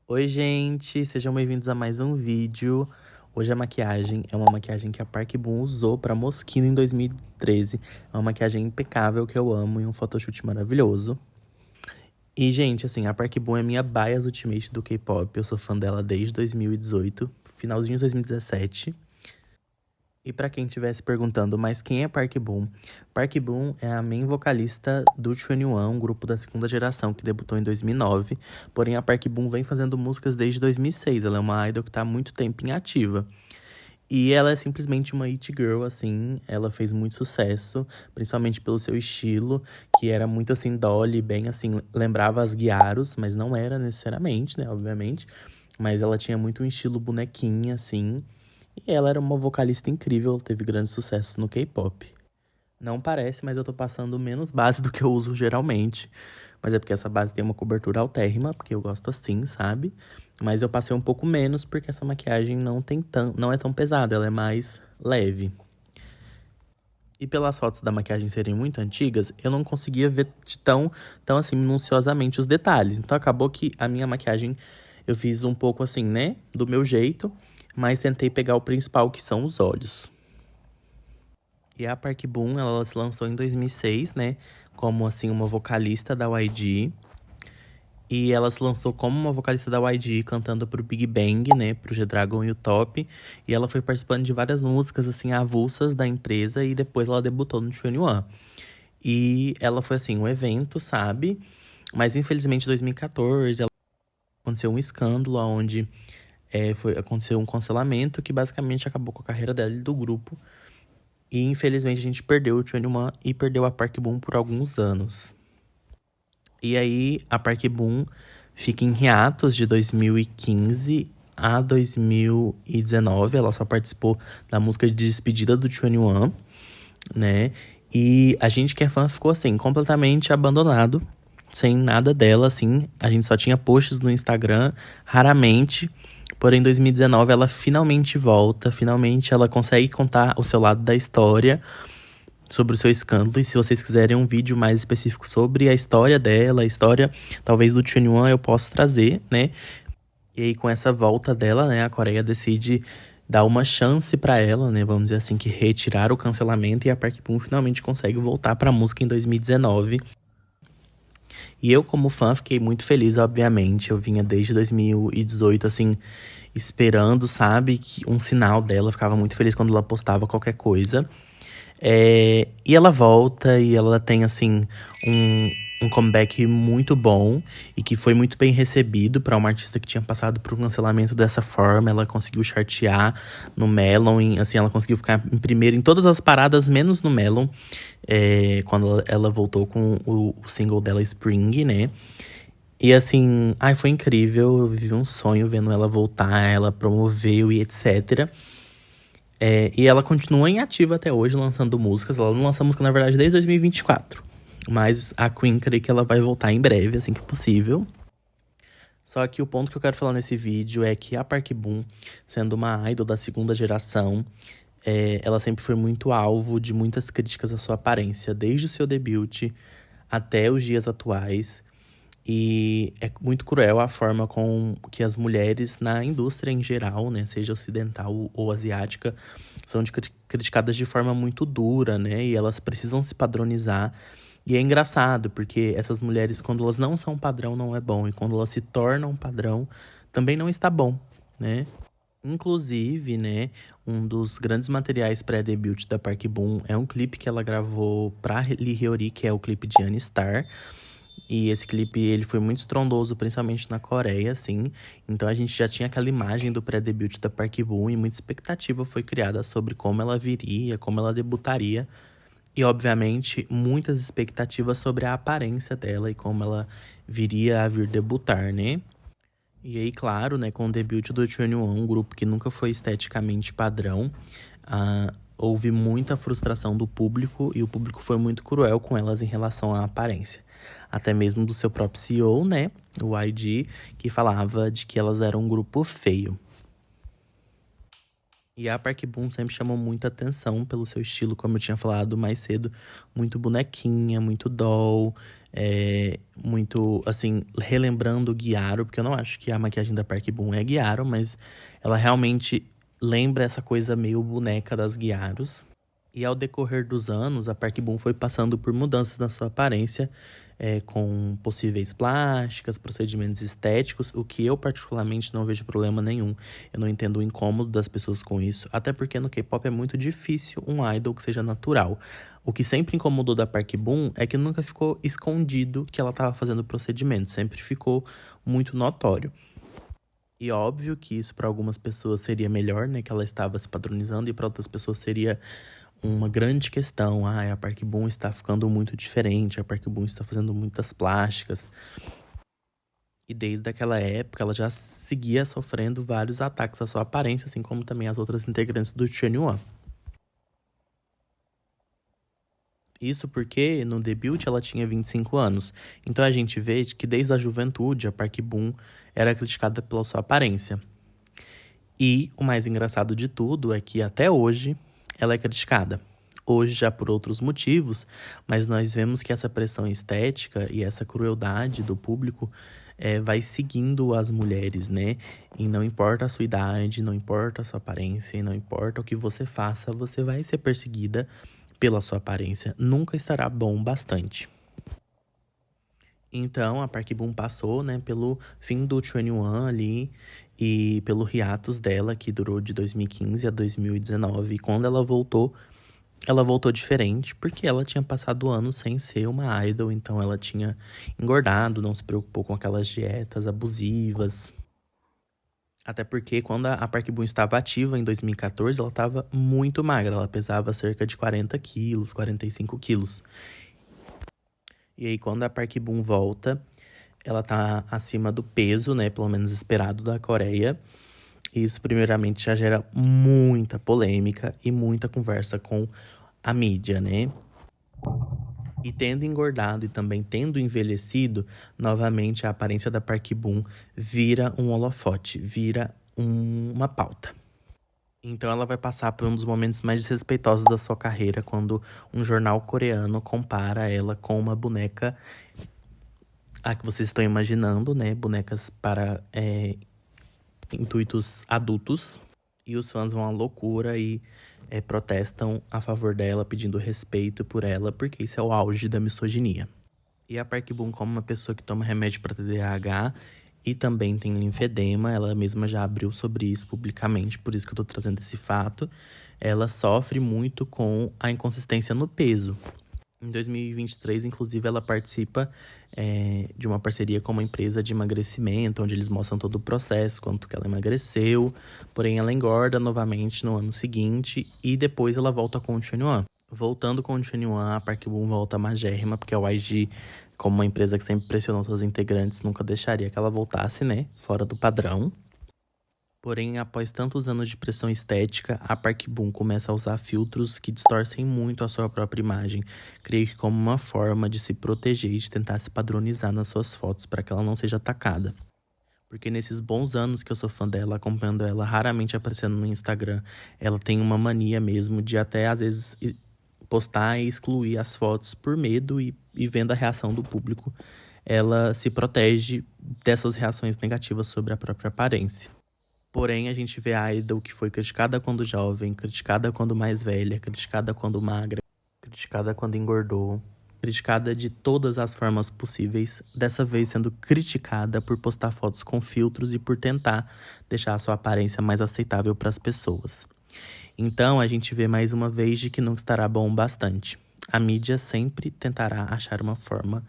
Oi, gente, sejam bem-vindos a mais um vídeo. Hoje a maquiagem é uma maquiagem que a Park Bo usou pra Moschino em 2013. É uma maquiagem impecável que eu amo e um photoshoot maravilhoso. E, gente, assim, a Park Bo é minha bias ultimate do K-pop. Eu sou fã dela desde 2018, finalzinho de 2017. E pra quem estivesse perguntando, mas quem é Park Bo? Park Bo é a main vocalista do 2NE1, um grupo da segunda geração que debutou em 2009. Porém, a Park Bo vem fazendo músicas desde 2006. Ela é uma idol que tá há muito tempo em ativa. E ela é simplesmente uma it girl, assim. Ela fez muito sucesso, principalmente pelo seu estilo, que era muito assim, dolly, bem assim, lembrava as Gyaros, mas não era necessariamente, né, obviamente. Mas ela tinha muito um estilo bonequinha, assim. E ela era uma vocalista incrível, teve grande sucesso no K-pop. Não parece, mas eu tô passando menos base do que eu uso geralmente. Mas é porque essa base tem uma cobertura altérrima, porque eu gosto assim, sabe? Mas eu passei um pouco menos porque essa maquiagem não é tão pesada, ela é mais leve. E pelas fotos da maquiagem serem muito antigas, eu não conseguia ver tão assim minuciosamente os detalhes. Então acabou que a minha maquiagem eu fiz um pouco assim, né, do meu jeito, mas tentei pegar o principal, que são os olhos. E a Park Bo, ela se lançou em 2006, né, como assim uma vocalista da YG. E ela se lançou como uma vocalista da YG, cantando pro Big Bang, né, pro G-Dragon e o Top. E ela foi participando de várias músicas, assim, avulsas da empresa, e depois ela debutou no 2NE1. E ela foi, assim, um evento, sabe? Mas, infelizmente, em 2014, aconteceu um escândalo onde aconteceu um cancelamento que basicamente acabou com a carreira dela e do grupo. E, infelizmente, a gente perdeu o 2NE1 e perdeu a Park Bo por alguns anos. E aí, a Park Bo fica em hiatos de 2015 a 2019. Ela só participou da música de despedida do 2NE1, né? E a gente que é fã ficou, assim, completamente abandonado. Sem nada dela, assim. A gente só tinha posts no Instagram, raramente. Porém, em 2019, ela finalmente volta. Finalmente, ela consegue contar o seu lado da história, sobre o seu escândalo. E se vocês quiserem um vídeo mais específico sobre a história dela, a história talvez do 2NE1, eu posso trazer, né? E aí com essa volta dela, né, a Coreia decide dar uma chance pra ela, né, vamos dizer assim, que retirar o cancelamento, e a Park Bo finalmente consegue voltar pra música em 2019. E eu, como fã, fiquei muito feliz, obviamente. Eu vinha desde 2018, assim, esperando, sabe, que um sinal dela. Eu ficava muito feliz quando ela postava qualquer coisa. E ela volta e ela tem, assim, um comeback muito bom e que foi muito bem recebido para uma artista que tinha passado por um cancelamento dessa forma. Ela conseguiu chartear no Melon, assim, ela conseguiu ficar em primeiro em todas as paradas, menos no Melon, quando ela voltou com o single dela, Spring, né? E assim, ai, foi incrível. Eu vivi um sonho vendo ela voltar, ela promoveu e etc. E ela continua em ativa até hoje, lançando músicas. Ela não lança música, na verdade, desde 2024. Mas a Queen, creio que ela vai voltar em breve, assim que possível. Só que o ponto que eu quero falar nesse vídeo é que a Park Bo, sendo uma idol da segunda geração, ela sempre foi muito alvo de muitas críticas à sua aparência, desde o seu debut até os dias atuais. E é muito cruel a forma com que as mulheres na indústria em geral, né, seja ocidental ou asiática, são criticadas de forma muito dura, né? E elas precisam se padronizar. E é engraçado, porque essas mulheres, quando elas não são padrão, não é bom. E quando elas se tornam padrão, também não está bom, né? Inclusive, né, um dos grandes materiais pré-debut da Park Bo é um clipe que ela gravou pra Lee Hyori, que é o clipe de Anistar. E esse clipe, ele foi muito estrondoso, principalmente na Coreia, assim. Então a gente já tinha aquela imagem do pré-debut da Park Bo e muita expectativa foi criada sobre como ela viria, como ela debutaria. E, obviamente, muitas expectativas sobre a aparência dela e como ela viria a vir debutar, né? E aí, claro, né, com o debut do 2NE1, um grupo que nunca foi esteticamente padrão, houve muita frustração do público e o público foi muito cruel com elas em relação à aparência. Até mesmo do seu próprio CEO, né, o YG, que falava de que elas eram um grupo feio. E a Park Bo sempre chamou muita atenção pelo seu estilo, como eu tinha falado mais cedo, muito bonequinha, muito doll, muito, assim, relembrando Guiaro, porque eu não acho que a maquiagem da Park Boon é Guiaro, mas ela realmente lembra essa coisa meio boneca das Guiaros. E ao decorrer dos anos, a Park Boon foi passando por mudanças na sua aparência, com possíveis plásticas, procedimentos estéticos, o que eu particularmente não vejo problema nenhum. Eu não entendo o incômodo das pessoas com isso, até porque no K-pop é muito difícil um idol que seja natural. O que sempre incomodou da Park Boon é que nunca ficou escondido que ela estava fazendo procedimento, sempre ficou muito notório. E óbvio que isso para algumas pessoas seria melhor, né, que ela estava se padronizando, e para outras pessoas seria uma grande questão. A Park Boon está ficando muito diferente, a Park Boon está fazendo muitas plásticas. E desde aquela época, ela já seguia sofrendo vários ataques à sua aparência, assim como também as outras integrantes do Chunhyun. Isso porque no debut ela tinha 25 anos. Então a gente vê que desde a juventude a Park Boon era criticada pela sua aparência. E o mais engraçado de tudo é que até hoje ela é criticada. Hoje já por outros motivos, mas nós vemos que essa pressão estética e essa crueldade do público vai seguindo as mulheres, né? E não importa a sua idade, não importa a sua aparência, e não importa o que você faça, você vai ser perseguida pela sua aparência. Nunca estará bom bastante. Então, a Park Boon passou, né, pelo fim do 21 ali e pelo hiatus dela, que durou de 2015 a 2019. E quando ela voltou diferente, porque ela tinha passado anos sem ser uma idol, então ela tinha engordado, não se preocupou com aquelas dietas abusivas. Até porque quando a Park Boon estava ativa em 2014, ela estava muito magra, ela pesava cerca de 40 quilos, 45 quilos. E aí, quando a Park Boon volta, ela tá acima do peso, né? Pelo menos esperado da Coreia. E isso, primeiramente, já gera muita polêmica e muita conversa com a mídia, né? E tendo engordado e também tendo envelhecido, novamente a aparência da Park Boon vira um holofote, vira uma pauta. Então ela vai passar por um dos momentos mais desrespeitosos da sua carreira, quando um jornal coreano compara ela com uma boneca, a que vocês estão imaginando, né? Bonecas para intuitos adultos. E os fãs vão à loucura e protestam a favor dela, pedindo respeito por ela, porque isso é o auge da misoginia. E a Park Boon, como uma pessoa que toma remédio para TDAH e também tem linfedema, ela mesma já abriu sobre isso publicamente, por isso que eu tô trazendo esse fato. Ela sofre muito com a inconsistência no peso. Em 2023, inclusive, ela participa de uma parceria com uma empresa de emagrecimento, onde eles mostram todo o processo, quanto que ela emagreceu. Porém, ela engorda novamente no ano seguinte e depois ela volta com o Chunhyun. Voltando com o Chunhyun, a Park Boon volta magérrima, porque a YG, como uma empresa que sempre pressionou seus integrantes, nunca deixaria que ela voltasse, né, fora do padrão. Porém, após tantos anos de pressão estética, a Park Boon começa a usar filtros que distorcem muito a sua própria imagem, creio que como uma forma de se proteger e de tentar se padronizar nas suas fotos para que ela não seja atacada. Porque nesses bons anos que eu sou fã dela, acompanhando ela raramente aparecendo no Instagram, ela tem uma mania mesmo de até às vezes postar e excluir as fotos por medo e vendo a reação do público, ela se protege dessas reações negativas sobre a própria aparência. Porém, a gente vê a idol que foi criticada quando jovem, criticada quando mais velha, criticada quando magra, criticada quando engordou, criticada de todas as formas possíveis, dessa vez sendo criticada por postar fotos com filtros e por tentar deixar a sua aparência mais aceitável para as pessoas. Então, a gente vê mais uma vez de que não estará bom bastante. A mídia sempre tentará achar uma forma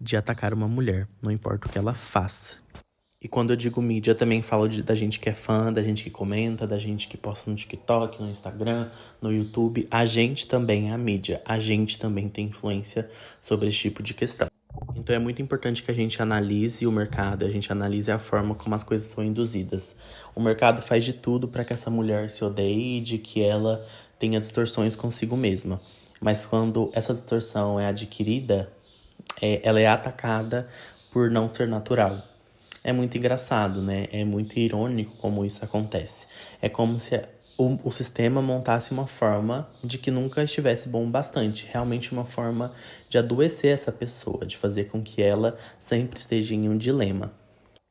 de atacar uma mulher, não importa o que ela faça. E quando eu digo mídia, eu também falo da gente que é fã, da gente que comenta, da gente que posta no TikTok, no Instagram, no YouTube. A gente também é a mídia, a gente também tem influência sobre esse tipo de questão. Então é muito importante que a gente analise o mercado, a gente analise a forma como as coisas são induzidas. O mercado faz de tudo para que essa mulher se odeie e de que ela tenha distorções consigo mesma. Mas quando essa distorção é adquirida, ela é atacada por não ser natural. É muito engraçado, né? É muito irônico como isso acontece. É como se o sistema montasse uma forma de que nunca estivesse bom o bastante. Realmente uma forma de adoecer essa pessoa, de fazer com que ela sempre esteja em um dilema.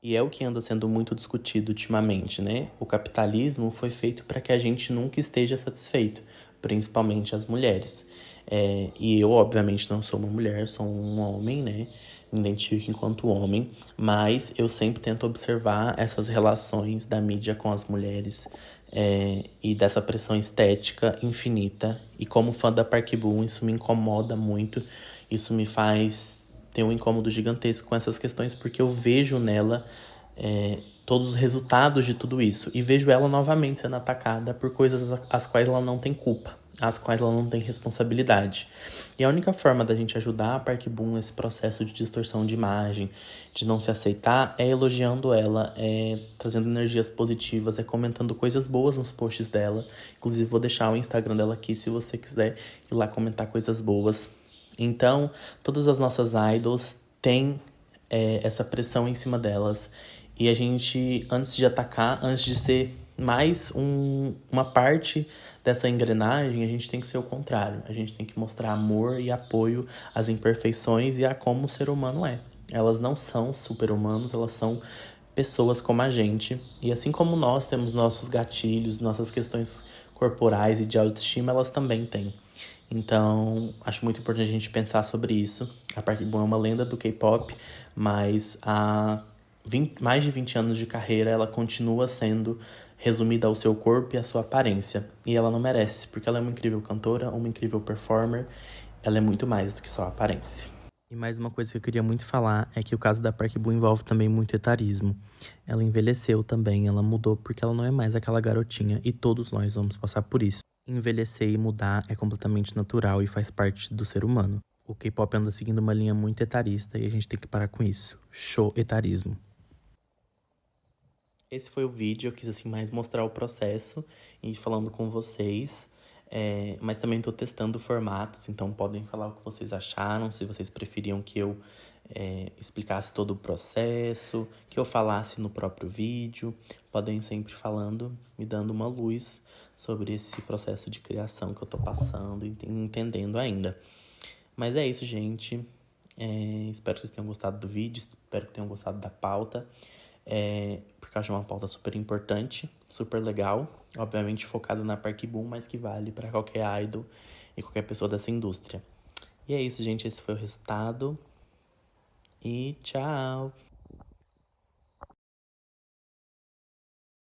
E é o que anda sendo muito discutido ultimamente, né? O capitalismo foi feito para que a gente nunca esteja satisfeito, principalmente as mulheres. E eu, obviamente, não sou uma mulher, sou um homem, né? Me identifico enquanto homem, mas eu sempre tento observar essas relações da mídia com as mulheres, e dessa pressão estética infinita. E como fã da Park Bo, isso me incomoda muito, isso me faz ter um incômodo gigantesco com essas questões, porque eu vejo nela todos os resultados de tudo isso. E vejo ela novamente sendo atacada por coisas às quais ela não tem culpa, às quais ela não tem responsabilidade. E a única forma da gente ajudar a Park Bo nesse processo de distorção de imagem, de não se aceitar, é elogiando ela, trazendo energias positivas, comentando coisas boas nos posts dela. Inclusive, vou deixar o Instagram dela aqui se você quiser ir lá comentar coisas boas. Então, todas as nossas idols têm essa pressão em cima delas. E a gente, antes de atacar, antes de ser mais uma parte dessa engrenagem, a gente tem que ser o contrário. A gente tem que mostrar amor e apoio às imperfeições e a como o ser humano é. Elas não são super-humanos, elas são pessoas como a gente. E assim como nós temos nossos gatilhos, nossas questões corporais e de autoestima, elas também têm. Então, acho muito importante a gente pensar sobre isso. A Park Bo é uma lenda do K-pop, mas há mais de 20 anos de carreira ela continua sendo resumida ao seu corpo e à sua aparência. E ela não merece, porque ela é uma incrível cantora, uma incrível performer. Ela é muito mais do que só aparência. E mais uma coisa que eu queria muito falar é que o caso da Park Bo envolve também muito etarismo. Ela envelheceu também, ela mudou porque ela não é mais aquela garotinha e todos nós vamos passar por isso. Envelhecer e mudar é completamente natural e faz parte do ser humano. O K-pop anda seguindo uma linha muito etarista e a gente tem que parar com isso. Show etarismo. Esse foi o vídeo, eu quis assim mais mostrar o processo e falando com vocês. Mas também estou testando formatos, então podem falar o que vocês acharam, se vocês preferiam que eu explicasse todo o processo, que eu falasse no próprio vídeo. Podem sempre falando, me dando uma luz sobre esse processo de criação que eu tô passando e entendendo ainda. Mas é isso, gente. Espero que vocês tenham gostado do vídeo, espero que tenham gostado da pauta. Porque eu acho uma pauta super importante, super legal. Obviamente focada na Park Bo, mas que vale para qualquer idol e qualquer pessoa dessa indústria. E é isso, gente. Esse foi o resultado. E tchau!